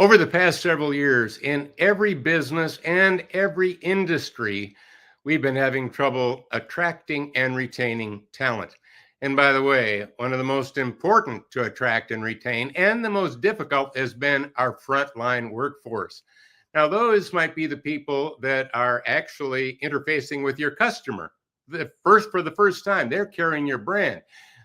Over the past several years, in every business and every industry, we've been having trouble attracting and retaining talent. And by the way, one of the most important to attract and retain and the most difficult has been our frontline workforce. Now, those might be the people that are actually interfacing with your customer for the first time. They're carrying your brand.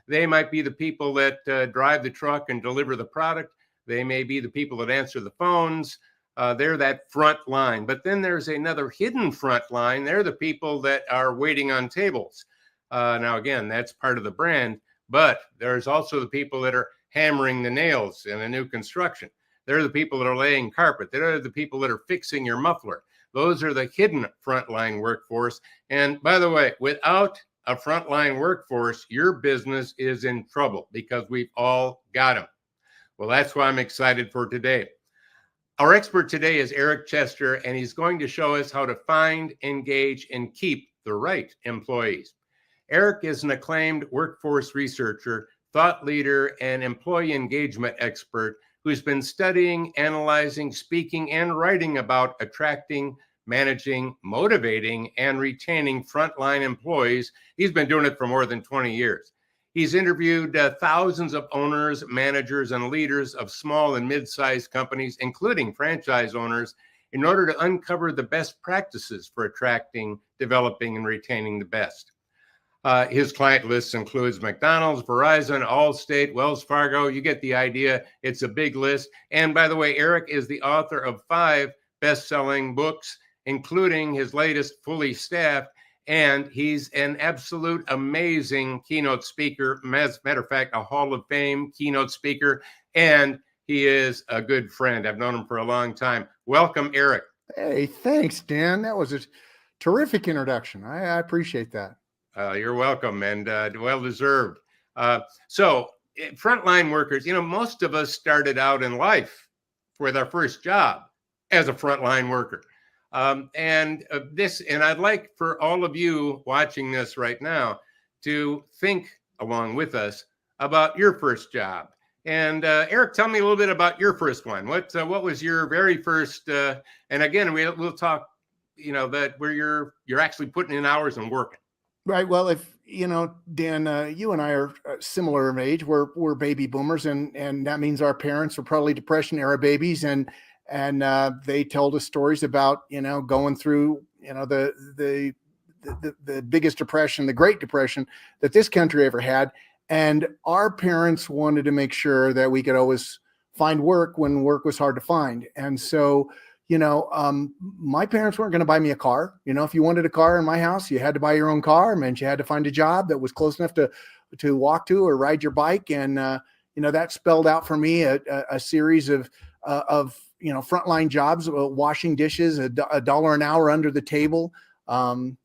They might be the people that drive the truck and deliver the product. They may be the people that answer the phones. They're that front line. But then there's another hidden front line. They're the people that are waiting on tables. Now, again, that's part of the brand. But there's also the people that are hammering the nails in a new construction. They're the people that are laying carpet. They're the people that are fixing your muffler. Those are the hidden frontline workforce. And by the way, without a frontline workforce, your business is in trouble because we've all got them. Well, that's why I'm excited for today. Our expert today is Eric Chester, and he's going to show us how to find, engage, and keep the right employees. Eric is an acclaimed workforce researcher, thought leader, and employee engagement expert who's been studying, analyzing, speaking, and writing about attracting, managing, motivating, and retaining frontline employees. He's been doing it for more than 20 years. He's interviewed thousands of owners, managers, and leaders of small and mid-sized companies, including franchise owners, in order to uncover the best practices for attracting, developing, and retaining the best. His client list includes McDonald's, Verizon, Allstate, Wells Fargo. You get the idea. It's a big list. And by the way, Eric is the author of 5 best-selling books, including his latest, Fully Staffed. And he's an absolute amazing keynote speaker. As a matter of fact, a Hall of Fame keynote speaker. And he is a good friend. I've known him for a long time. Welcome, Eric. Hey, thanks, Dan. That was a terrific introduction. I appreciate that. You're welcome, and well-deserved. So frontline workers, most of us started out in life with our first job as a frontline worker. And I'd like for all of you watching this right now to think along with us about your first job. And Eric, tell me a little bit about your first one. What was your very first? And again, we'll talk, that where you're actually putting in hours and working. Right. Well, if Dan, you and I are similar in age. We're baby boomers, and that means our parents were probably Depression era babies, and they told us stories about going through the biggest depression, the Great Depression that this country ever had, and our parents wanted to make sure that we could always find work when work was hard to find, and so. My parents weren't going to buy me a car. If you wanted a car in my house, you had to buy your own car. It meant you had to find a job that was close enough to walk to or ride your bike. And, that spelled out for me a series of frontline jobs, washing dishes, $1 an hour under the table, 5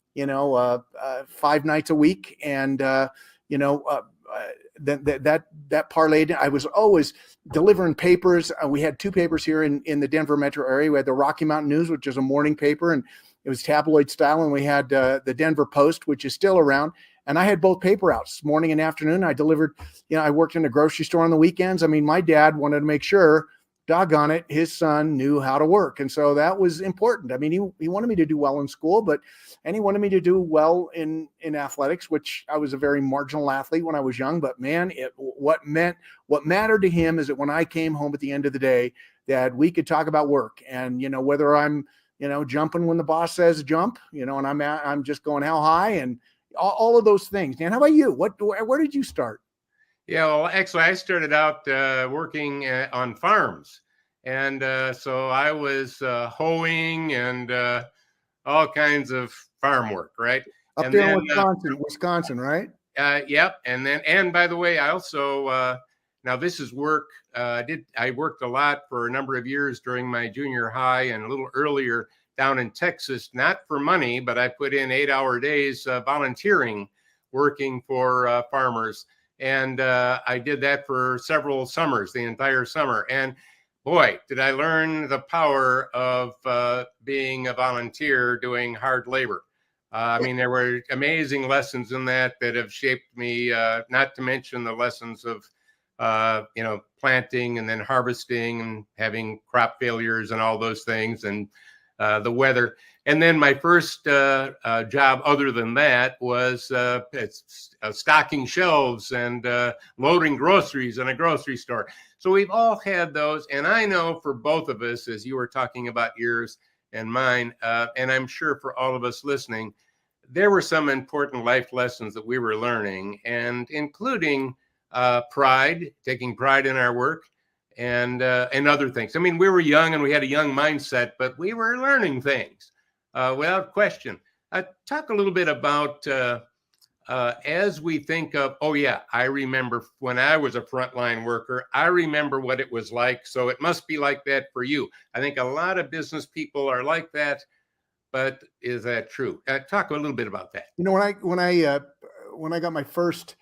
nights a week. And, that parlayed. I was always delivering papers. We had 2 papers here in the Denver metro area. We had the Rocky Mountain News, which is a morning paper, and it was tabloid style. And we had the Denver Post, which is still around. And I had both paper outs, morning and afternoon. I delivered, I worked in a grocery store on the weekends. I mean, my dad wanted to make sure, doggone it, his son knew how to work. And so that was important. I mean, he wanted me to do well in school, and he wanted me to do well in athletics, which I was a very marginal athlete when I was young. But man, what mattered to him is that when I came home at the end of the day, that we could talk about work, and whether I'm jumping when the boss says jump, and I'm just going how high, and all of those things. Dan, how about you? Where did you start? Yeah, well, actually, I started out working on farms. And so I was hoeing and all kinds of farm work, right? Up there in Wisconsin, right? Yep. And by the way, I also, now this is work. I worked a lot for a number of years during my junior high and a little earlier down in Texas, not for money, but I put in 8-hour days volunteering, working for farmers. And I did that for several summers, the entire summer. And boy, did I learn the power of being a volunteer doing hard labor. I mean, there were amazing lessons in that have shaped me, not to mention the lessons of planting and then harvesting and having crop failures and all those things, and the weather. And then my first job other than that was stocking shelves and loading groceries in a grocery store. So we've all had those. And I know for both of us, as you were talking about yours and mine, and I'm sure for all of us listening, there were some important life lessons that we were learning, and including pride, taking pride in our work, and other things. I mean, we were young and we had a young mindset, but we were learning things without question. Talk a little bit about as we think of, oh yeah, I remember when I was a frontline worker, I remember what it was like. So it must be like that for you. I think a lot of business people are like that, but is that true? Talk a little bit about that. When I got my first,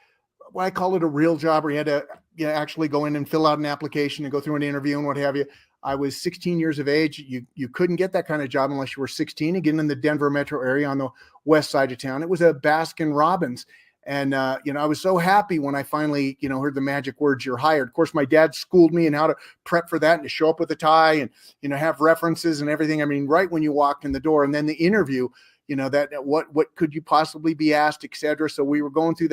well, I call it a real job, where you had to actually go in and fill out an application and go through an interview and what have you. I was 16 years of age. You couldn't get that kind of job unless you were 16, again, in the Denver metro area on the west side of town. It was a Baskin Robbins. And, I was so happy when I finally, heard the magic words, "You're hired." Of course, my dad schooled me in how to prep for that and to show up with a tie and, have references and everything. I mean, right when you walked in the door, and then the interview, that what could you possibly be asked, et cetera. So we were going through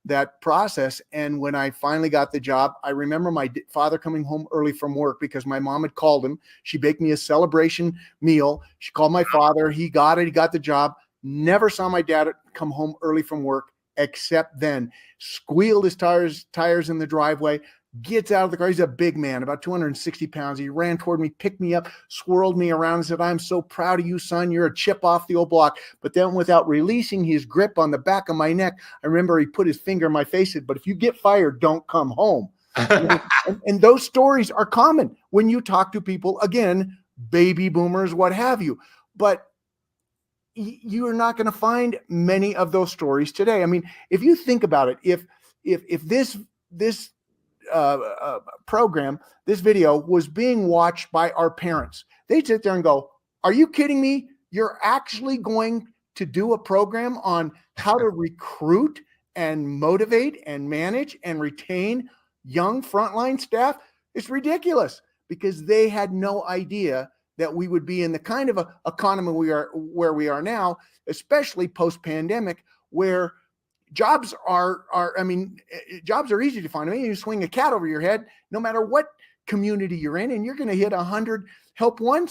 that process. And when I finally got the job, I remember my father coming home early from work because my mom had called him. She baked me a celebration meal. She called my father. He got it. He got the job. Never saw my dad come home early from work, except then. Squealed his tires in the driveway, gets out of the car. He's a big man, about 260 pounds. He ran toward me, picked me up, swirled me around and said, "I'm so proud of you, son. You're a chip off the old block." But then, without releasing his grip on the back of my neck, I remember he put his finger in my face and said, "But if you get fired, don't come home." and those stories are common when you talk to people, again, baby boomers, what have you. But you are not going to find many of those stories today. I mean, if you think about it, if this program, this video was being watched by our parents, they'd sit there and go, "Are you kidding me? You're actually going to do a program on how to recruit and motivate and manage and retain young frontline staff?" It's ridiculous, because they had no idea that we would be in the kind of a economy where we are now, especially post-pandemic, where jobs are jobs are easy to find. I mean, you swing a cat over your head, no matter what community you're in, and you're going to hit 100 help wanted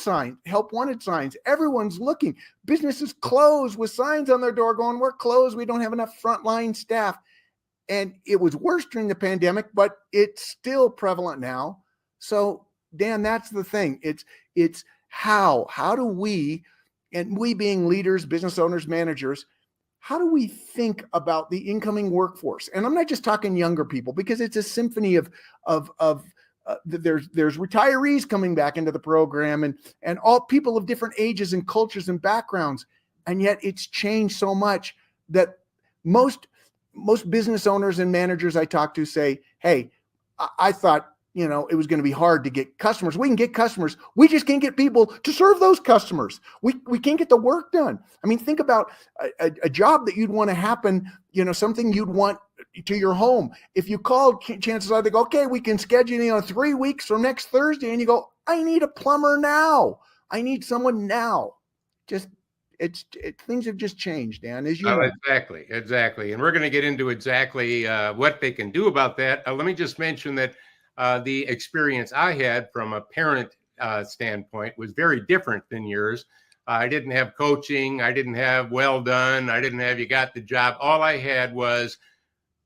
signs. Everyone's looking. Businesses close with signs on their door going, "We're closed. We don't have enough frontline staff." And it was worse during the pandemic, but it's still prevalent now. So, Dan, that's the thing. It's how do we, and we being leaders, business owners, managers, how do we think about the incoming workforce? And I'm not just talking younger people, because it's a symphony of there's retirees coming back into the program, and all people of different ages and cultures and backgrounds. And yet it's changed so much that most business owners and managers I talk to say, "Hey, I thought, it was going to be hard to get customers. We can get customers. We just can't get people to serve those customers. We can't get the work done." I mean, think about a job that you'd want to happen, something you'd want to your home. If you called, chances are they go, "Okay, we can schedule 3 weeks from next Thursday." And you go, "I need a plumber now. I need someone now." Things have just changed, Dan, as you know. Exactly. And we're going to get into exactly what they can do about that. Let me just mention that the experience I had from a parent standpoint was very different than yours. I didn't have coaching. I didn't have well done. I didn't have you got the job. All I had was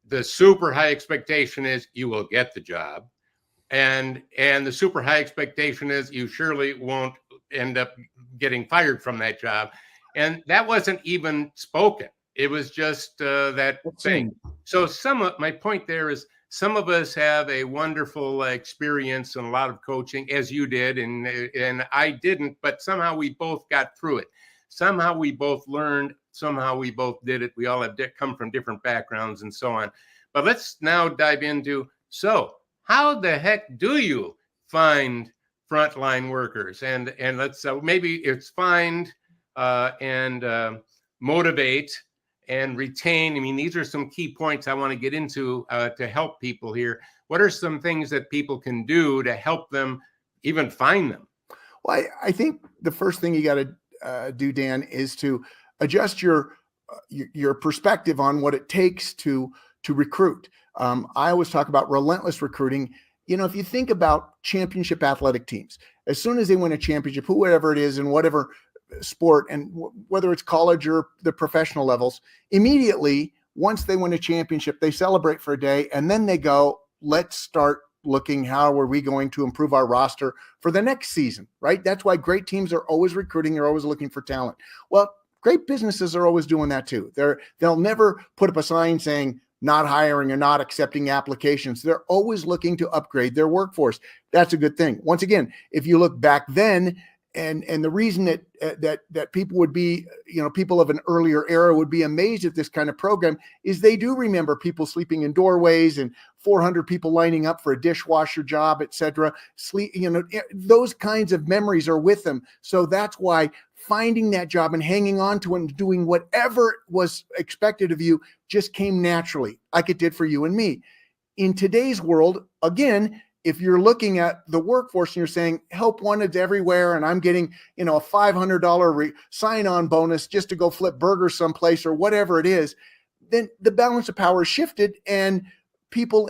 the super high expectation is you will get the job. And the super high expectation is you surely won't end up getting fired from that job. And that wasn't even spoken. It was just that thing. So my point there is, some of us have a wonderful experience and a lot of coaching, as you did, and I didn't, but somehow we both got through it. Somehow we both learned. Somehow we both did it. We all have come from different backgrounds and so on. But let's now dive into, so how the heck do you find frontline workers? And let's maybe it's find and motivate and retain. I mean, these are some key points I want to get into to help people here. What are some things that people can do to help them even find them? Well, I think the first thing you got to do, Dan, is to adjust your perspective on what it takes to recruit. I always talk about relentless recruiting. You know, if you think about championship athletic teams, as soon as they win a championship, whoever it is in whatever sport, and whether it's college or the professional levels, immediately once they win a championship, they celebrate for a day, and then they go, let's start looking, how are we going to improve our roster for the next season, right? That's why great teams are always recruiting. They're always looking for talent. Well, great businesses are always doing that too. They'll never put up a sign saying not hiring or not accepting applications. They're always looking to upgrade their workforce. That's a good thing. Once again, if you look back then, and the reason that people would be, you know, people of an earlier era would be amazed at this kind of program is they do remember people sleeping in doorways and 400 people lining up for a dishwasher job, et cetera. You know, those kinds of memories are with them. So that's why finding that job and hanging on to it and doing whatever was expected of you just came naturally, like it did for you and me. In today's world, again, if you're looking at the workforce and you're saying help wanted everywhere, and I'm getting, you know, a $500 sign-on bonus just to go flip burgers someplace or whatever it is, then the balance of power is shifted, and people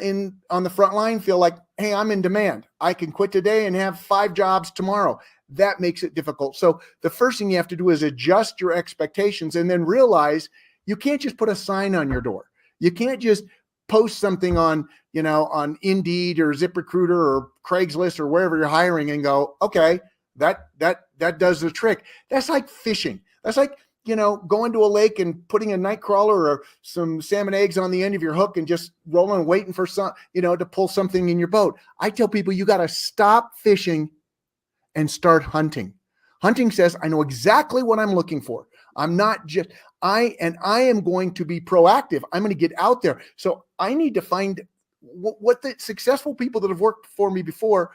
on the front line feel like, hey, I'm in demand. I can quit today and have 5 jobs tomorrow. That makes it difficult. So the first thing you have to do is adjust your expectations, and then realize you can't just put a sign on your door. You can't just post something on, you know, on Indeed or ZipRecruiter or Craigslist or wherever you're hiring and go, okay, that does the trick. That's like fishing. That's like, you know, going to a lake and putting a night crawler or some salmon eggs on the end of your hook and just rolling and waiting for some, you know, to pull something in your boat. I tell people, you got to stop fishing and start hunting. Hunting says, I know exactly what I'm looking for. I'm not just, I am going to be proactive. I'm going to get out there. So I need to find what the successful people that have worked for me before,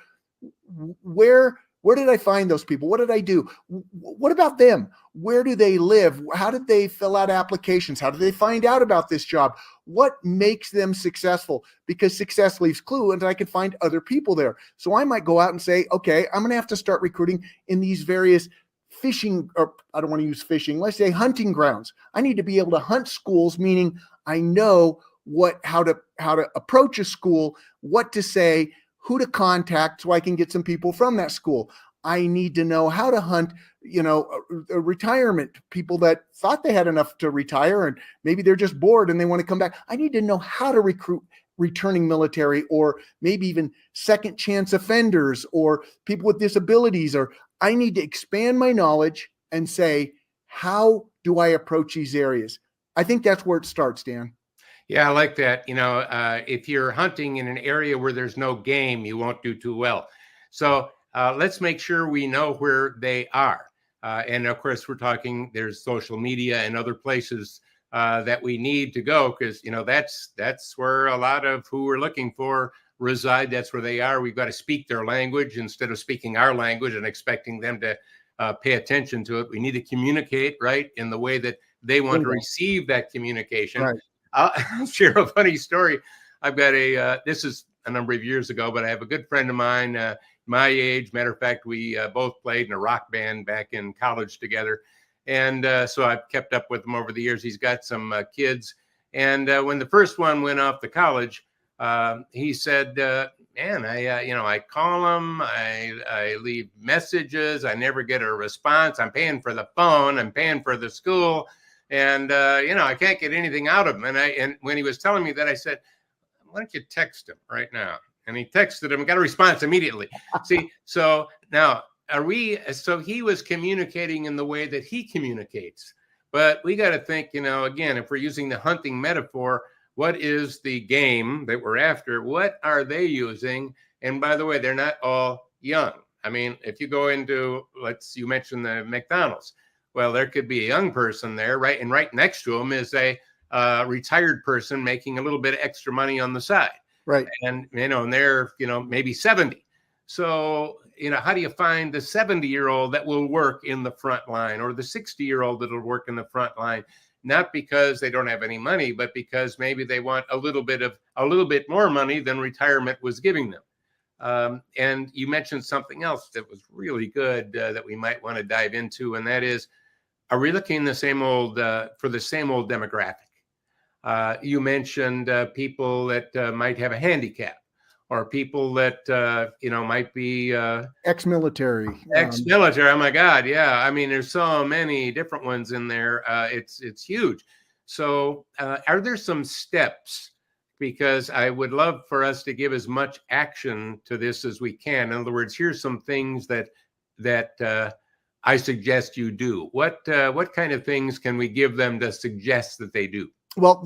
where did I find those people? What did I do? What about them? Where do they live? How did they fill out applications? How did they find out about this job? What makes them successful? Because success leaves clue, and I can find other people there. So I might go out and say, okay, I'm going to have to start recruiting in these various fishing, or I don't want to use fishing, let's say hunting grounds. I need to be able to hunt schools, meaning I know how to approach a school, what to say, who to contact so I can get some people from that school. I need to know how to hunt, you know, a retirement, people that thought they had enough to retire and maybe they're just bored and they want to come back. I need to know how to recruit returning military, or maybe even second chance offenders, or people with disabilities, or I need to expand my knowledge and say, how do I approach these areas? I think that's where it starts, Dan. Yeah, I like that. You know, if you're hunting in an area where there's no game, you won't do too well. So let's make sure we know where they are. And of course, we're talking, there's social media and other places that we need to go, because, you know, that's where a lot of who we're looking for reside. That's where they are. We've got to speak their language instead of speaking our language and expecting them to pay attention to it. We need to communicate, right, in the way that they want to receive that communication. Right. I'll share a funny story. I've got this is a number of years ago, but I have a good friend of mine, my age. Matter of fact, we both played in a rock band back in college together. And so I've kept up with him over the years. He's got some kids. And when the first one went off to college, he said, man, I call him, I leave messages. I never get a response. I'm paying for the phone. I'm paying for the school. And, I can't get anything out of him. And when he was telling me that, I said, why don't you text him right now? And he texted him, got a response immediately. See, so now so he was communicating in the way that he communicates. But we got to think, again, if we're using the hunting metaphor, what is the game that we're after? What are they using? And by the way, they're not all young. I mean, if you go into, you mentioned the McDonald's. Well, there could be a young person there, right? And right next to him is a retired person making a little bit of extra money on the side. Right. And, and they're, maybe 70. So, how do you find the 70-year-old that will work in the front line, or the 60-year-old that'll work in the front line? not because they don't have any money, but because maybe they want a little bit more money than retirement was giving them. And you mentioned something else that was really good that we might want to dive into, and that is, are we looking the same old for the same old demographic? You mentioned people that might have a handicap, or people that might be ex-military. Ex-military. Oh my God, yeah. I mean, there's so many different ones in there. It's huge. So, are there some steps? Because I would love for us to give as much action to this as we can. In other words, here's some things that I suggest you do. What kind of things can we give them to suggest that they do? Well,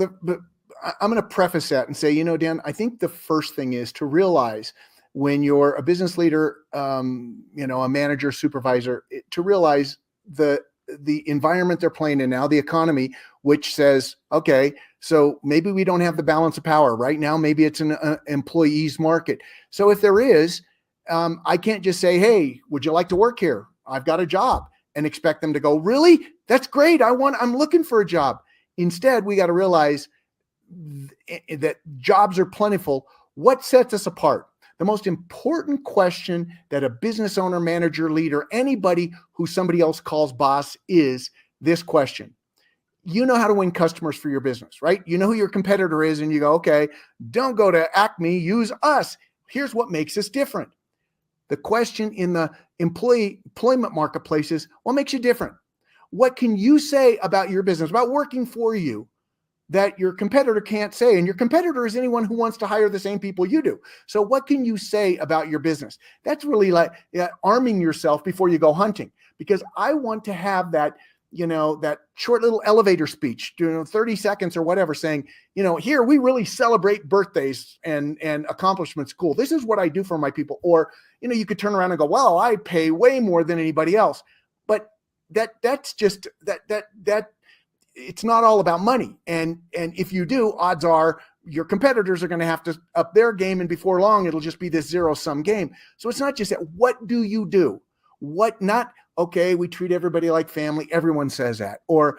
I'm going to preface that and say, Dan, I think the first thing is to realize when you're a business leader, a manager, supervisor, to realize the environment they're playing in now, the economy, which says, okay, so maybe we don't have the balance of power right now. Maybe it's an employee's market. So if there is, I can't just say, hey, would you like to work here? I've got a job, and expect them to go, really? That's great. I'm looking for a job. Instead, we got to realize that jobs are plentiful. What sets us apart? The most important question that a business owner, manager, leader, anybody who somebody else calls boss is this question. You know how to win customers for your business, right? You know who your competitor is, and you go, okay, don't go to Acme, use us. Here's what makes us different. The question in the employment marketplace is, what makes you different? What can you say about your business, about working for you, that your competitor can't say? And your competitor is anyone who wants to hire the same people you do. So what can you say about your business? That's really like arming yourself before you go hunting, because I want to have that, that short little elevator speech, 30 seconds or whatever, saying, here we really celebrate birthdays and accomplishments. Cool. This is what I do for my people. Or, you could turn around and go, well, I pay way more than anybody else. But that's just that it's not all about money. And if you do, odds are your competitors are going to have to up their game, and before long, it'll just be this zero-sum game. So it's not just that. What do you do? What not? Okay, we treat everybody like family. Everyone says that. Or,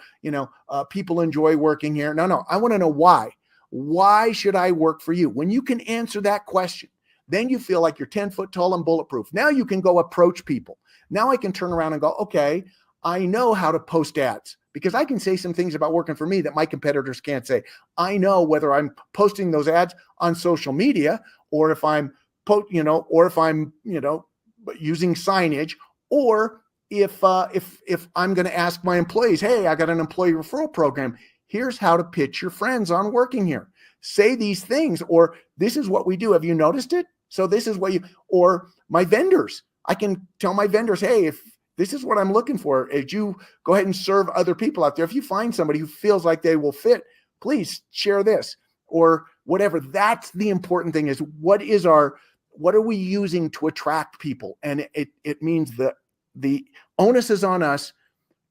people enjoy working here. No, I want to know why. Why should I work for you? When you can answer that question, then you feel like you're 10 foot tall and bulletproof. Now you can go approach people. Now I can turn around and go, okay, I know how to post ads, because I can say some things about working for me that my competitors can't say. I know whether I'm posting those ads on social media, or if I'm, using signage, or if I'm going to ask my employees, hey, I got an employee referral program. Here's how to pitch your friends on working here. Say these things, or this is what we do. Have you noticed it? So this is what or my vendors, I can tell my vendors, hey, if this is what I'm looking for, as you go ahead and serve other people out there, if you find somebody who feels like they will fit, please share this or whatever. That's the important thing, is what are we using to attract people? And it means the onus is on us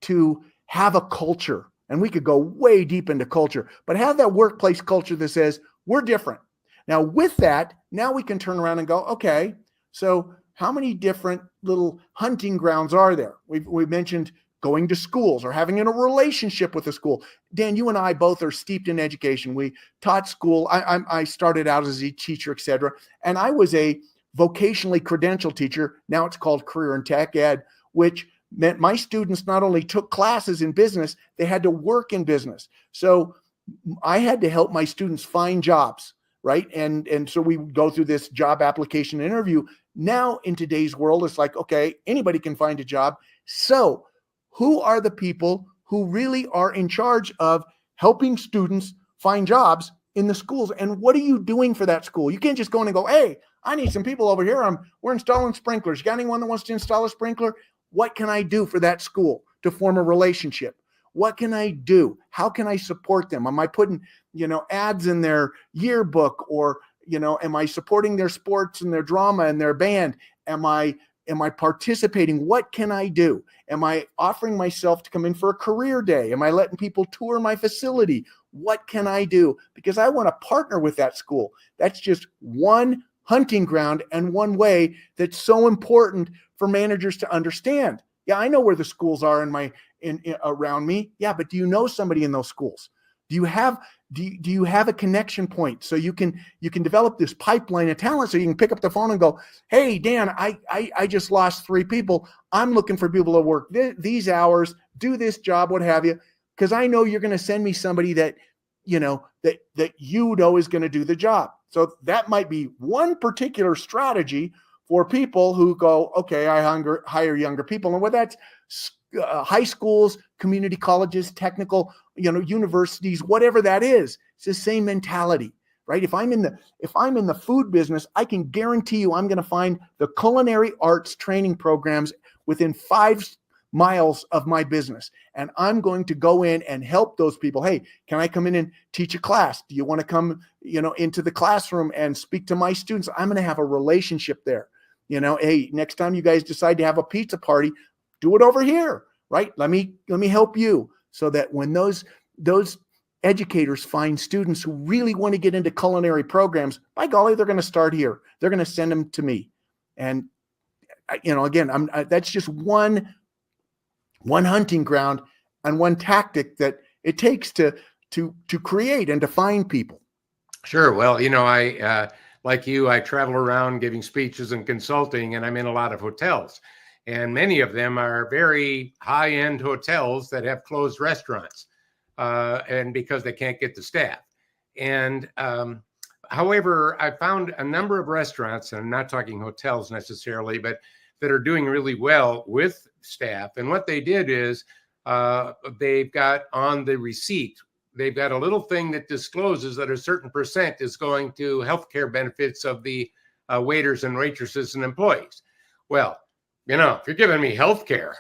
to have a culture, and we could go way deep into culture, but have that workplace culture that says we're different. Now with that, now we can turn around and go, okay, so how many different little hunting grounds are there? We've mentioned going to schools or having a relationship with a school. Dan, you and I both are steeped in education. We taught school. I started out as a teacher, et cetera. And I was a vocationally credentialed teacher. Now it's called career and tech ed, which meant my students not only took classes in business, they had to work in business. So I had to help my students find jobs, right? And so we go through this job application interview. Now in today's world, it's like, okay, anybody can find a job. So who are the people who really are in charge of helping students find jobs in the schools? And what are you doing for that school? You can't just go in and go, hey, I need some people over here. We're installing sprinklers. You got anyone that wants to install a sprinkler? What can I do for that school to form a relationship? What can I do? How can I support them? Am I putting, ads in their yearbook, or, am I supporting their sports and their drama and their band? Am I participating? What can I do? Am I offering myself to come in for a career day? Am I letting people tour my facility? What can I do? Because I want to partner with that school. That's just one hunting ground and one way that's so important for managers to understand. Yeah, I know where the schools are in around me. Yeah, but do you know somebody in those schools? Do you have a connection point so you can develop this pipeline of talent so you can pick up the phone and go, hey, Dan, I just lost 3 people. I'm looking for people to work these hours, do this job, what have you, because I know you're going to send me somebody that is going to do the job. So that might be one particular strategy for people who go, okay, I hire younger people. And whether that's high schools, community colleges, technical, universities, whatever that is, it's the same mentality, right? If I'm in the food business, I can guarantee you I'm going to find the culinary arts training programs within 5 miles of my business. And I'm going to go in and help those people. Hey, can I come in and teach a class? Do you want to come, into the classroom and speak to my students? I'm going to have a relationship there. Hey, next time you guys decide to have a pizza party, do it over here, right? Let me help you, so that when those educators find students who really want to get into culinary programs, by golly, they're going to start here. They're going to send them to me. And again, that's just one hunting ground and one tactic that it takes to create and to find people. Sure. Well, I like you, I travel around giving speeches and consulting, and I'm in a lot of hotels. And many of them are very high-end hotels that have closed restaurants, and because they can't get the staff. And however, I found a number of restaurants, and I'm not talking hotels necessarily, but that are doing really well with staff. And what they did is they've got on the receipt, they've got a little thing that discloses that a certain percent is going to healthcare benefits of the waiters and waitresses and employees. Well, if you're giving me healthcare,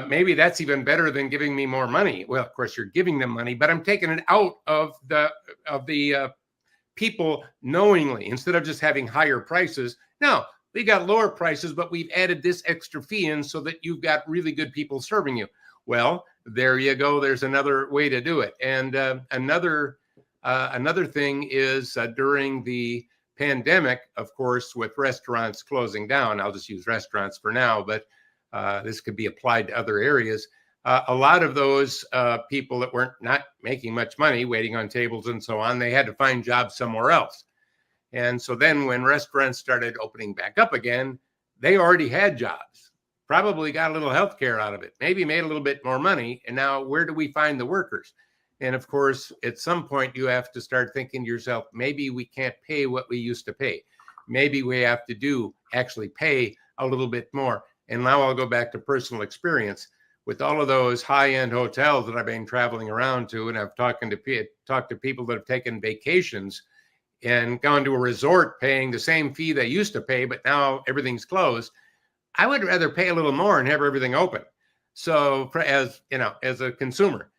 maybe that's even better than giving me more money. Well, of course, you're giving them money, but I'm taking it out of the people knowingly, instead of just having higher prices. Now, we got lower prices, but we've added this extra fee in so that you've got really good people serving you. Well, there you go. There's another way to do it. And another thing is during the pandemic, of course, with restaurants closing down, I'll just use restaurants for now, but this could be applied to other areas. A lot of those people that weren't not making much money, waiting on tables and so on, they had to find jobs somewhere else. And so then when restaurants started opening back up again, they already had jobs, probably got a little health care out of it, maybe made a little bit more money. And now where do we find the workers? And of course, at some point, you have to start thinking to yourself, maybe we can't pay what we used to pay. Maybe we have to actually pay a little bit more. And now I'll go back to personal experience with all of those high-end hotels that I've been traveling around to. And I've talked to people that have taken vacations and gone to a resort paying the same fee they used to pay, but now everything's closed. I would rather pay a little more and have everything open. So as a consumer.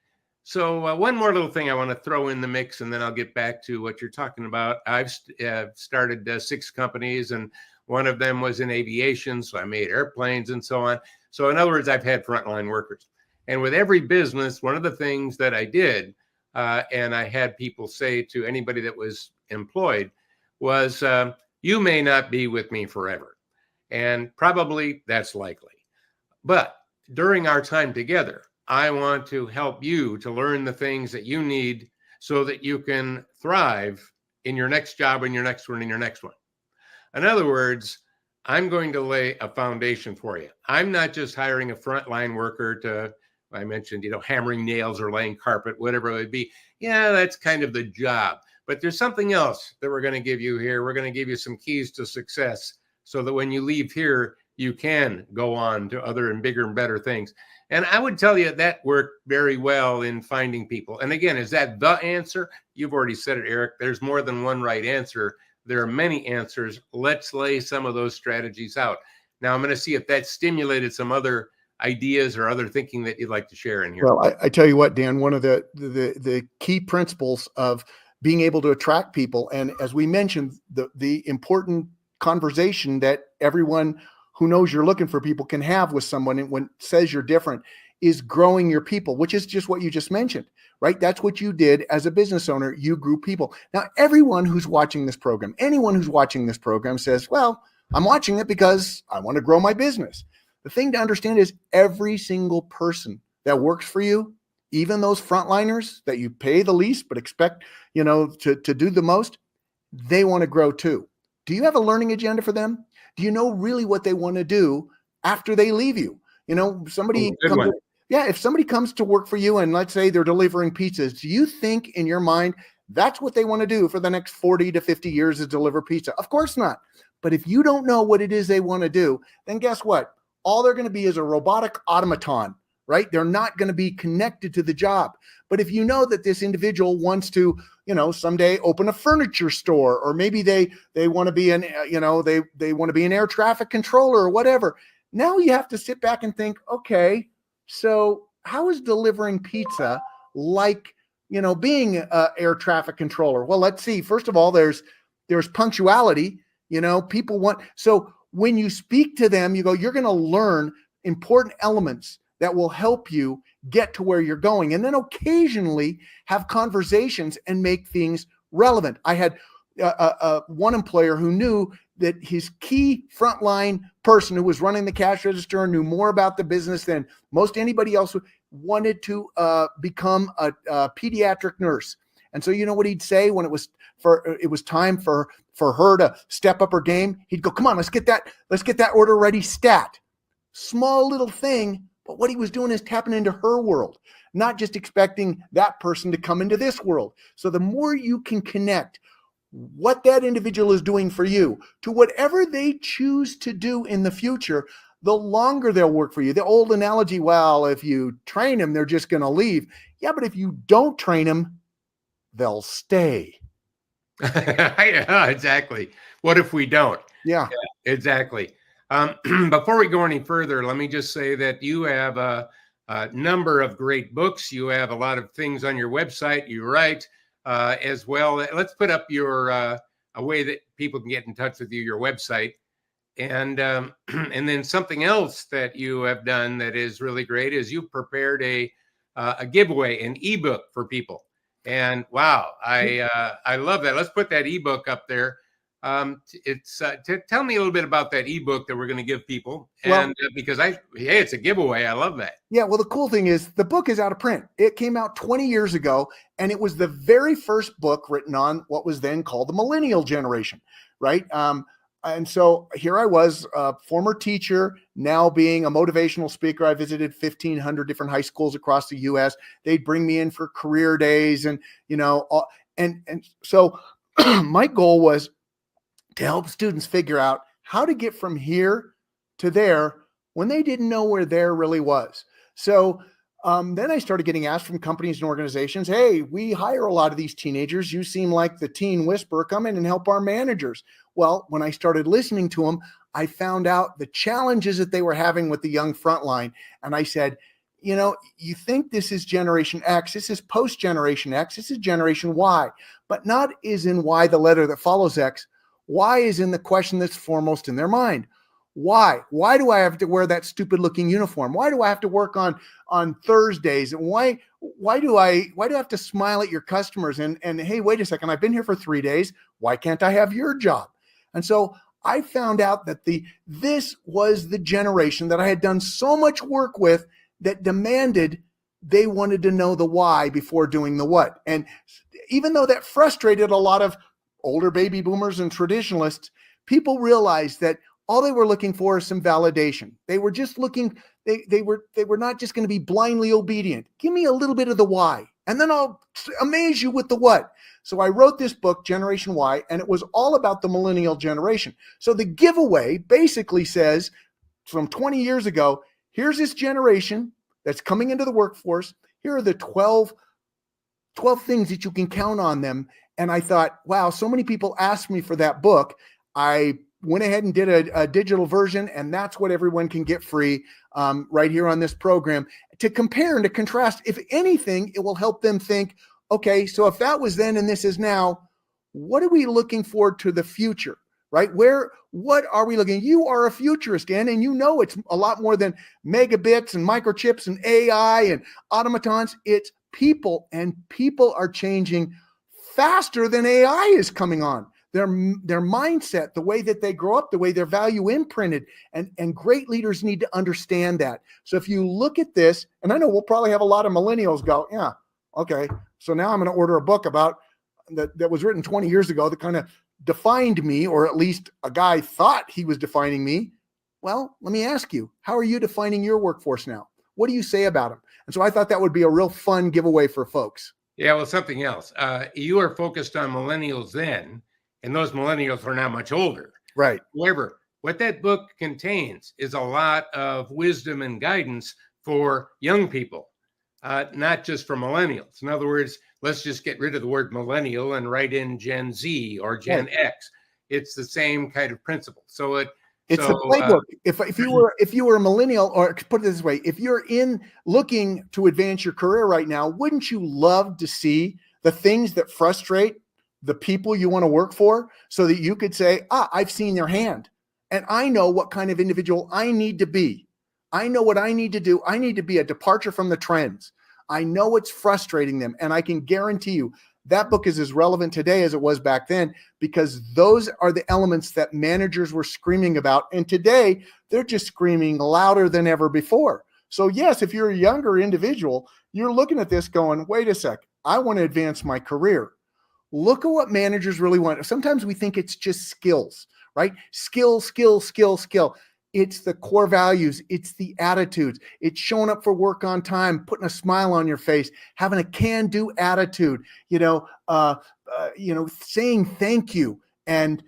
So one more little thing I want to throw in the mix, and then I'll get back to what you're talking about. I've started 6 companies, and one of them was in aviation. So I made airplanes and so on. So in other words, I've had frontline workers. And with every business, one of the things that I did, and I had people say to anybody that was employed, was you may not be with me forever. And probably that's likely. But during our time together, I want to help you to learn the things that you need so that you can thrive in your next job and your next one and your next one. In other words, I'm going to lay a foundation for you. I'm not just hiring a frontline worker to, I mentioned, hammering nails or laying carpet, whatever it would be. Yeah, that's kind of the job. But there's something else that we're going to give you here. We're going to give you some keys to success so that when you leave here, you can go on to other and bigger and better things. And I would tell you that worked very well in finding people. And again, is that the answer? You've already said it, Eric. There's more than one right answer. There are many answers. Let's lay some of those strategies out. Now, I'm going to see if that stimulated some other ideas or other thinking that you'd like to share in here. Well, I tell you what, Dan, one of the key principles of being able to attract people, and as we mentioned, the important conversation that everyone who knows you're looking for people can have with someone and when says you're different, is growing your people, which is just what you just mentioned, right? That's what you did as a business owner. You grew people. Now, everyone who's watching this program, anyone who's watching this program says, well, I'm watching it because I want to grow my business. The thing to understand is every single person that works for you, even those frontliners that you pay the least but expect, to do the most, they want to grow too. Do you have a learning agenda for them? Do you know really what they want to do after they leave you? Somebody if somebody comes to work for you and let's say they're delivering pizzas, do you think in your mind that's what they want to do for the next 40 to 50 years is deliver pizza? Of course not. But if you don't know what it is they want to do, then guess what? All they're going to be is a robotic automaton, right? They're not going to be connected to the job. But if you know that this individual wants to, someday open a furniture store, or maybe they want to be they want to be an air traffic controller or whatever. Now you have to sit back and think, okay, so how is delivering pizza like, being an air traffic controller? Well, let's see. First of all, there's punctuality. People want, so when you speak to them, you go, you're going to learn important elements that will help you get to where you're going. And then occasionally have conversations and make things relevant. I had one employer who knew that his key frontline person who was running the cash register and knew more about the business than most anybody else wanted to become a pediatric nurse. And so you know what he'd say when it was time for her to step up her game? He'd go, come on, let's get that order ready stat. Small little thing, but what he was doing is tapping into her world, not just expecting that person to come into this world. So the more you can connect what that individual is doing for you to whatever they choose to do in the future, the longer they'll work for you. The old analogy, well, if you train them, they're just going to leave. Yeah, but if you don't train them, they'll stay. Yeah, exactly. What if we don't? Yeah, exactly. Before we go any further, let me just say that you have a number of great books. You have a lot of things on your website. You write as well. Let's put up your a way that people can get in touch with you, your website. And then something else that you have done that is really great is you prepared a giveaway, an ebook for people. And wow, I love that. Let's put that ebook up there. Tell me a little bit about that ebook that we're going to give people. And because it's a giveaway. I love that. Yeah. Well, the cool thing is the book is out of print. It came out 20 years ago, and it was the very first book written on what was then called the millennial generation. Right. And so here I was, a former teacher, now being a motivational speaker. I visited 1,500 different high schools across the U.S. They'd bring me in for career days, and so my goal was to help students figure out how to get from here to there when they didn't know where there really was. So then I started getting asked from companies and organizations, hey, we hire a lot of these teenagers. You seem like the teen whisperer. Come in and help our managers. Well, when I started listening to them, I found out the challenges that they were having with the young frontline. And I said, you think this is Generation X, this is post-Generation X, this is Generation Y, but not is in Y the letter that follows X. Y is in the question that's foremost in their mind. Why? Why do I have to wear that stupid looking uniform? Why do I have to work on Thursdays? And why do I have to smile at your customers? And hey, wait a second, I've been here for 3 days. Why can't I have your job? And so I found out that this was the generation that I had done so much work with that demanded they wanted to know the why before doing the what. And even though that frustrated a lot of older baby boomers and traditionalists, people realized that all they were looking for is some validation. They were just looking, they were not just going to be blindly obedient. Give me a little bit of the why, and then I'll amaze you with the what. So I wrote this book, Generation Y, and it was all about the millennial generation. So the giveaway basically says, from 20 years ago, here's this generation that's coming into the workforce. Here are the 12 things that you can count on them. And I thought, wow, so many people asked me for that book. I went ahead and did a digital version, and that's what everyone can get free right here on this program to compare and to contrast. If anything, it will help them think, okay, so if that was then and this is now, what are we looking forward to the future, right? What are we looking? You are a futurist, Dan, and you know it's a lot more than megabits and microchips and AI and automatons. It's people, and people are changing faster than AI is coming on. their mindset, the way that they grow up, the way their value imprinted, and great leaders need to understand that. So if you look at this, and I know we'll probably have a lot of millennials go, yeah, okay, so now I'm going to order a book about that was written 20 years ago that kind of defined me, or at least a guy thought he was defining me. Well, let me ask you, how are you defining your workforce now? What do you say about them? And so I thought that would be a real fun giveaway for folks. Yeah, well, something else. You are focused on millennials then, and those millennials are now much older. Right. However, what that book contains is a lot of wisdom and guidance for young people, not just for millennials. In other words, let's just get rid of the word millennial and write in Gen Z or Gen X. It's the same kind of principle. So it's the playbook. If you were a millennial, or put it this way, if you're looking to advance your career right now, wouldn't you love to see the things that frustrate the people you want to work for, so that you could say, I've seen their hand and I know what kind of individual I need to be. I know what I need to do. I need to be a departure from the trends. I know what's frustrating them. And I can guarantee you that book is as relevant today as it was back then, because those are the elements that managers were screaming about. And today they're just screaming louder than ever before. So yes, if you're a younger individual, you're looking at this going, wait a sec, I want to advance my career. Look at what managers really want. Sometimes we think it's just skills, right? Skill. It's the core values. It's the attitudes. It's showing up for work on time, putting a smile on your face, having a can-do attitude, saying thank you and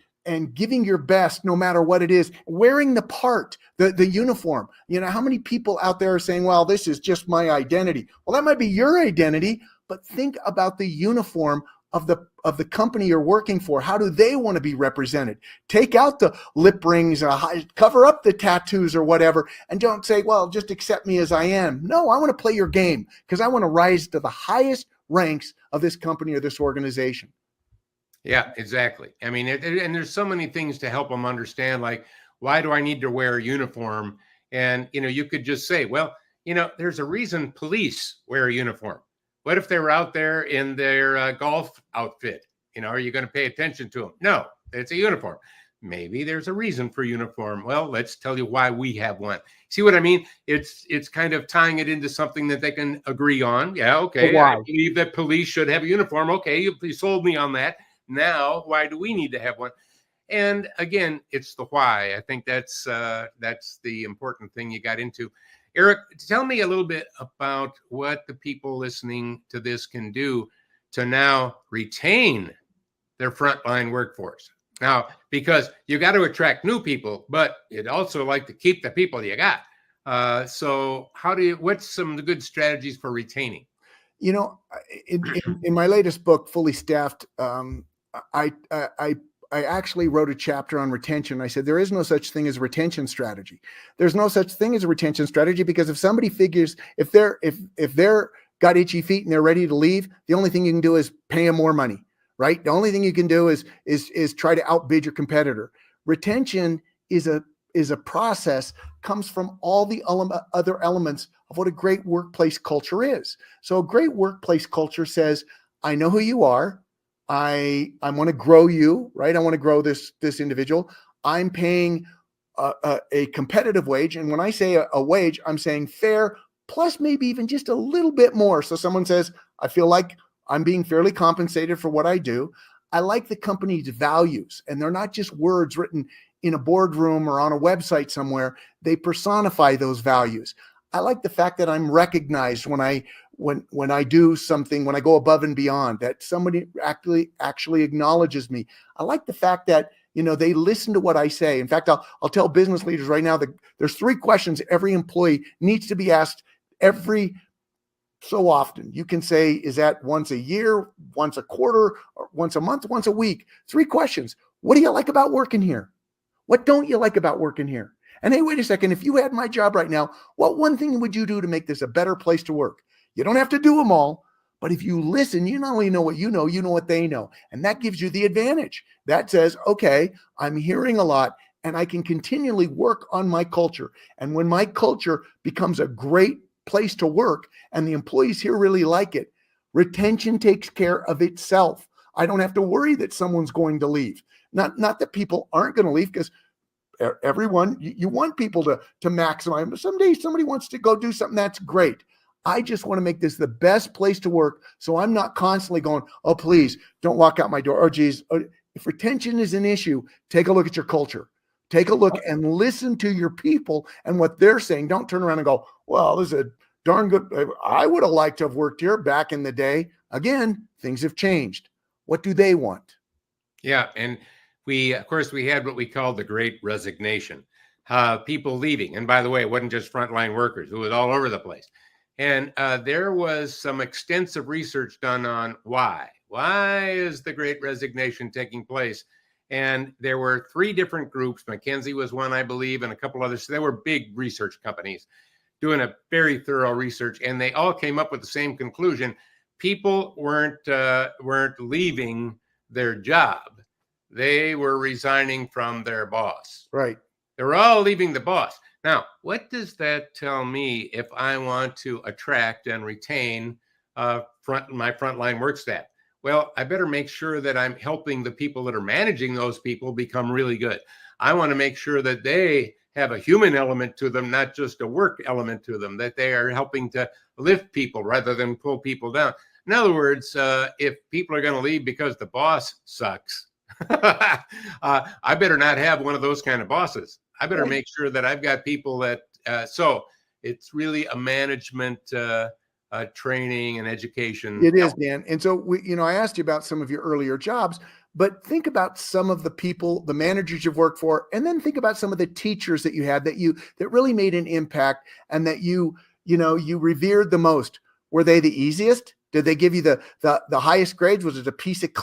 giving your best no matter what it is, wearing the part, the uniform. How many people out there are saying, well, this is just my identity. Well, that might be your identity, but think about the uniform of the company you're working for. How do they want to be represented? Take out the lip rings, cover up the tattoos or whatever, and don't say, well, just accept me as I am. No, I want to play your game because I want to rise to the highest ranks of this company or this organization. Yeah, exactly. I mean, and there's so many things to help them understand, like, why do I need to wear a uniform? And, you could just say, well, there's a reason police wear a uniform. What if they were out there in their golf outfit? Are you going to pay attention to them? No, it's a uniform. Maybe there's a reason for uniform. Well, let's tell you why we have one. See what I mean? It's kind of tying it into something that they can agree on. Yeah, okay. I believe that police should have a uniform. Okay, you sold me on that. Now, why do we need to have one? And again, it's the why. I think that's the important thing you got into. Eric, tell me a little bit about what the people listening to this can do to now retain their frontline workforce. Now, because you got to attract new people, but you'd also like to keep the people you got. So what's some of the good strategies for retaining? In my latest book, Fully Staffed, I actually wrote a chapter on retention. I said, there is no such thing as a retention strategy. There's no such thing as a retention strategy, because if somebody figures, if they're got itchy feet and they're ready to leave, the only thing you can do is pay them more money, right? The only thing you can do is try to outbid your competitor. Retention is a process, comes from all the other elements of what a great workplace culture is. So a great workplace culture says, I know who you are. I want to grow you, right? I want to grow this individual. I'm paying a competitive wage. And when I say a wage, I'm saying fair, plus maybe even just a little bit more. So someone says, I feel like I'm being fairly compensated for what I do. I like the company's values, and they're not just words written in a boardroom or on a website somewhere. They personify those values. I like the fact that I'm recognized when I do something, when I go above and beyond, that somebody actually acknowledges me. I like the fact that, they listen to what I say. In fact, I'll tell business leaders right now that there's 3 questions every employee needs to be asked every so often. You can say, is that once a year, once a quarter, or once a month, once a week? 3 questions. What do you like about working here? What don't you like about working here? And hey, wait a second, if you had my job right now, what one thing would you do to make this a better place to work? You don't have to do them all, but if you listen, you not only know what you know what they know. And that gives you the advantage. That says, okay, I'm hearing a lot and I can continually work on my culture. And when my culture becomes a great place to work and the employees here really like it, retention takes care of itself. I don't have to worry that someone's going to leave. Not that people aren't going to leave, because everyone, you want people to maximize. Someday somebody wants to go do something, that's great. I just want to make this the best place to work, so I'm not constantly going, oh, please don't walk out my door. Oh, geez. If retention is an issue, take a look at your culture. Take a look and listen to your people and what they're saying. Don't turn around and go, well, this is a darn good. I would have liked to have worked here back in the day. Again, things have changed. What do they want? Yeah. And of course, we had what we called the Great Resignation, people leaving. And by the way, it wasn't just frontline workers. It was all over the place. And there was some extensive research done on why. Why is the Great Resignation taking place? And there were 3 different groups. McKinsey was one, I believe, and a couple others. So they were big research companies doing a very thorough research, and they all came up with the same conclusion. People weren't leaving their job. They were resigning from their boss. Right. They were all leaving the boss. Now, what does that tell me if I want to attract and retain my frontline work staff? Well, I better make sure that I'm helping the people that are managing those people become really good. I want to make sure that they have a human element to them, not just a work element to them, that they are helping to lift people rather than pull people down. In other words, if people are going to leave because the boss sucks, I better not have one of those kind of bosses. I better make sure that I've got people that, so it's really a management training and education. It is, Dan. And so I asked you about some of your earlier jobs, but think about some of the people, the managers you've worked for, and then think about some of the teachers that you had that really made an impact and that you revered the most. Were they the easiest? Did they give you the highest grades? Was it a piece of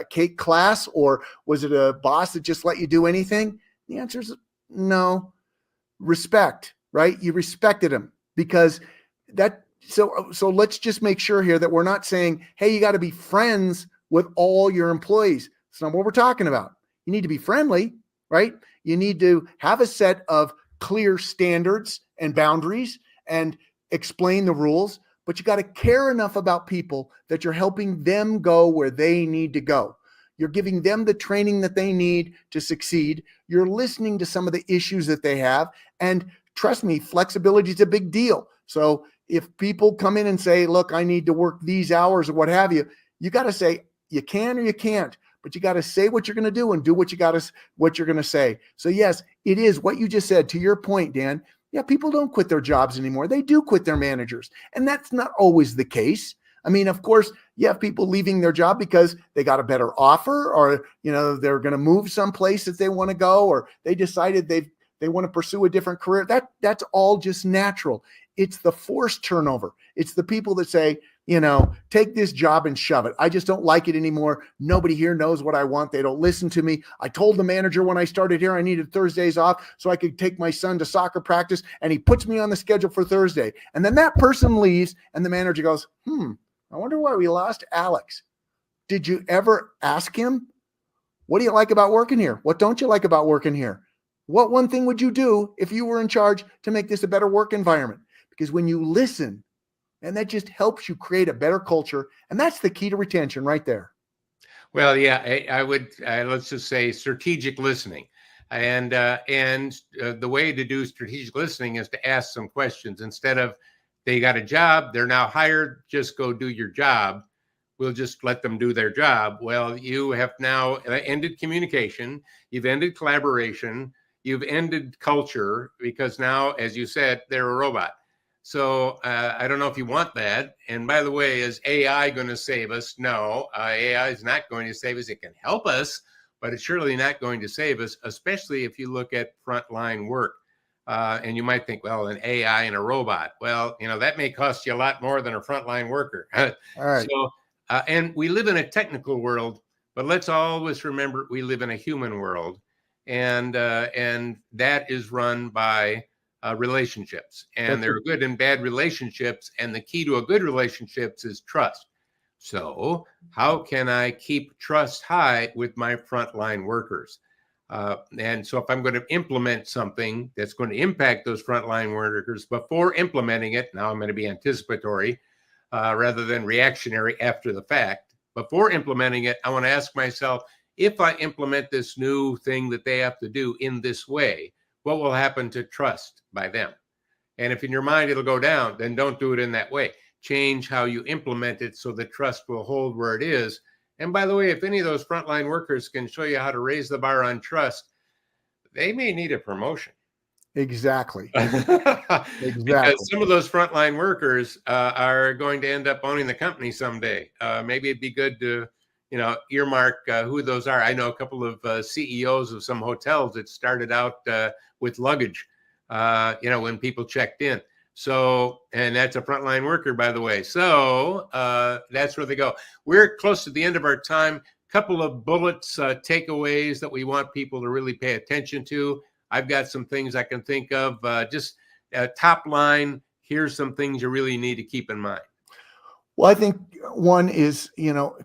cake class, or was it a boss that just let you do anything? The answer is no. Respect, right? You respected him because that. So let's just make sure here that we're not saying, hey, you got to be friends with all your employees. That's not what we're talking about. You need to be friendly, right? You need to have a set of clear standards and boundaries and explain the rules, but you got to care enough about people that you're helping them go where they need to go. You're giving them the training that they need to succeed. You're listening to some of the issues that they have. And trust me, flexibility is a big deal. So if people come in and say, look, I need to work these hours or what have you, you got to say you can or you can't, but you got to say what you're going to do and do what you're going to say. So yes, it is what you just said. To your point, Dan, yeah, people don't quit their jobs anymore. They do quit their managers. And that's not always the case. I mean, of course, you have people leaving their job because they got a better offer, or, they're going to move someplace that they want to go, or they decided they want to pursue a different career. That's all just natural. It's the forced turnover. It's the people that say, take this job and shove it. I just don't like it anymore. Nobody here knows what I want. They don't listen to me. I told the manager when I started here I needed Thursdays off so I could take my son to soccer practice, and he puts me on the schedule for Thursday. And then that person leaves, and the manager goes, I wonder why we lost Alex. Did you ever ask him, what do you like about working here? What don't you like about working here? What one thing would you do if you were in charge to make this a better work environment? Because when you listen, and that just helps you create a better culture, and that's the key to retention right there. Well, yeah, I would, let's just say strategic listening. And the way to do strategic listening is to ask some questions. Instead of, they got a job, they're now hired, just go do your job. We'll just let them do their job. Well, you have now ended communication. You've ended collaboration. You've ended culture, because now, as you said, they're a robot. So I don't know if you want that. And by the way, is AI going to save us? No, AI is not going to save us. It can help us, but it's surely not going to save us, especially if you look at frontline work. And you might think, well, an AI and a robot. Well, that may cost you a lot more than a frontline worker. All right. So, and we live in a technical world, but let's always remember we live in a human world. And that is run by relationships, and there are good and bad relationships. And the key to a good relationships is trust. So how can I keep trust high with my frontline workers? And so if I'm going to implement something that's going to impact those frontline workers before implementing it, now I'm going to be anticipatory rather than reactionary after the fact. before implementing it, I want to ask myself, if I implement this new thing that they have to do in this way, what will happen to trust by them? And if in your mind it'll go down, then don't do it in that way. Change how you implement it so the trust will hold where it is. And by the way, if any of those frontline workers can show you how to raise the bar on trust, they may need a promotion. Exactly. Because some of those frontline workers are going to end up owning the company someday. Maybe it'd be good to, earmark who those are. I know a couple of CEOs of some hotels that started out with luggage, when people checked in. So, and that's a frontline worker, by the way. So that's where they go. We're close to the end of our time. Couple of bullets, takeaways that we want people to really pay attention to. I've got some things I can think of. Just top line, here's some things you really need to keep in mind. Well, I think one is,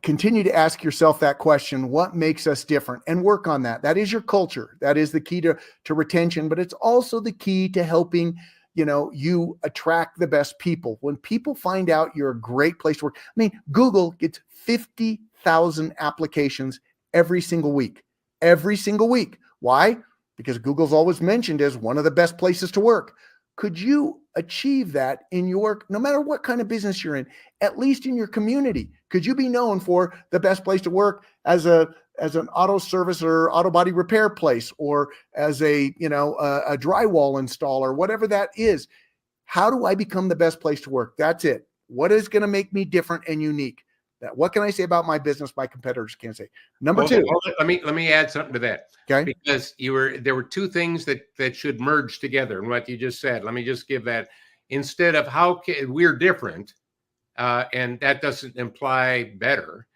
continue to ask yourself that question, what makes us different, and work on that. That is your culture. That is the key to retention, but it's also the key to helping, you attract the best people. When people find out you're a great place to work, I mean, Google gets 50,000 applications every single week. Why? Because Google's always mentioned as one of the best places to work. Could you achieve that in no matter what kind of business you're in, at least in your community? Could you be known for the best place to work as an auto service or auto body repair place, or as a drywall installer, whatever that is? How do I become the best place to work? That's it. What is going to make me different and unique? What can I say about my business my competitors can't say? Number two. Let me add something to that. Okay. Because there were two things that should merge together in what you just said. Let me just give that. Instead of we're different, and that doesn't imply better.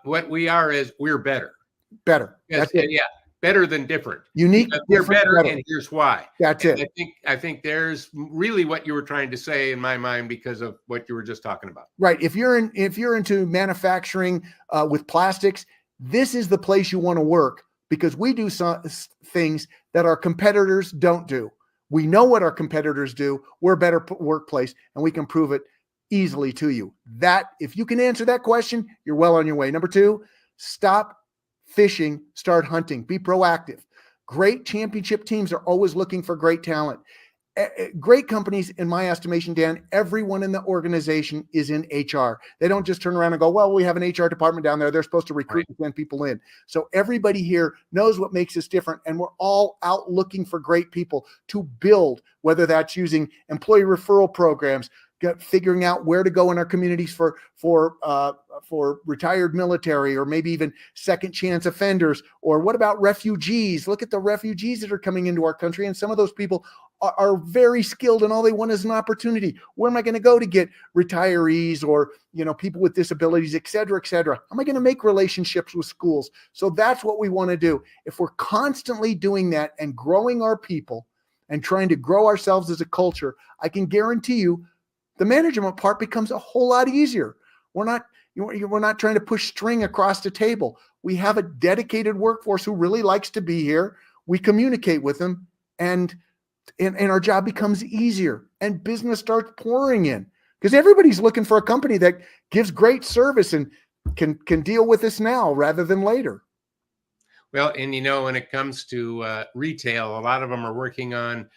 What we are is we're better. Better. That's it. Yeah. Better than different. Unique. We're better, and here's why. That's it. I think there's really what you were trying to say in my mind because of what you were just talking about. Right. If you're into manufacturing with plastics, this is the place you want to work, because we do some things that our competitors don't do. We know what our competitors do. We're a better workplace, and we can prove it easily to you. That, if you can answer that question, you're well on your way. Number two, stop fishing, start hunting, be proactive. Great championship teams are always looking for great talent. Great companies, in my estimation, Dan, everyone in the organization is in HR. They don't just turn around and go, well, we have an HR department down there. They're supposed to recruit and send people in. So everybody here knows what makes us different, and we're all out looking for great people to build, whether that's using employee referral programs, figuring out where to go in our communities for retired military, or maybe even second chance offenders. Or what about refugees? Look at the refugees that are coming into our country, and some of those people are very skilled, and all they want is an opportunity. Where am I going to go to get retirees or people with disabilities, et cetera, et cetera? How am I going to make relationships with schools? So that's what we want to do. If we're constantly doing that and growing our people and trying to grow ourselves as a culture, I can guarantee you the management part becomes a whole lot easier. We're not trying to push string across the table. We have a dedicated workforce who really likes to be here. We communicate with them, and our job becomes easier, and business starts pouring in, because everybody's looking for a company that gives great service and can deal with this now rather than later. Well, and when it comes to retail, a lot of them are working on,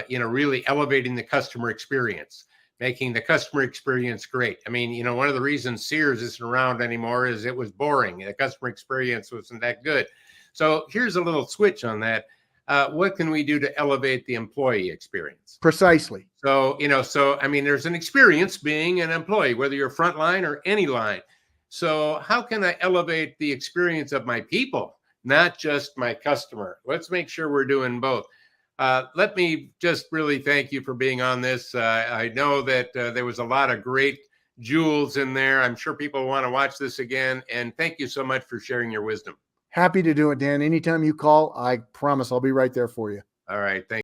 really elevating the customer experience, making the customer experience great. I mean, one of the reasons Sears isn't around anymore is it was boring. The customer experience wasn't that good. So here's a little switch on that. What can we do to elevate the employee experience? Precisely. So, there's an experience being an employee, whether you're frontline or any line. So how can I elevate the experience of my people, not just my customer? Let's make sure we're doing both. Let me just really thank you for being on this. I know that there was a lot of great jewels in there. I'm sure people want to watch this again. And thank you so much for sharing your wisdom. Happy to do it, Dan. Anytime you call, I promise I'll be right there for you. All right. Thank you.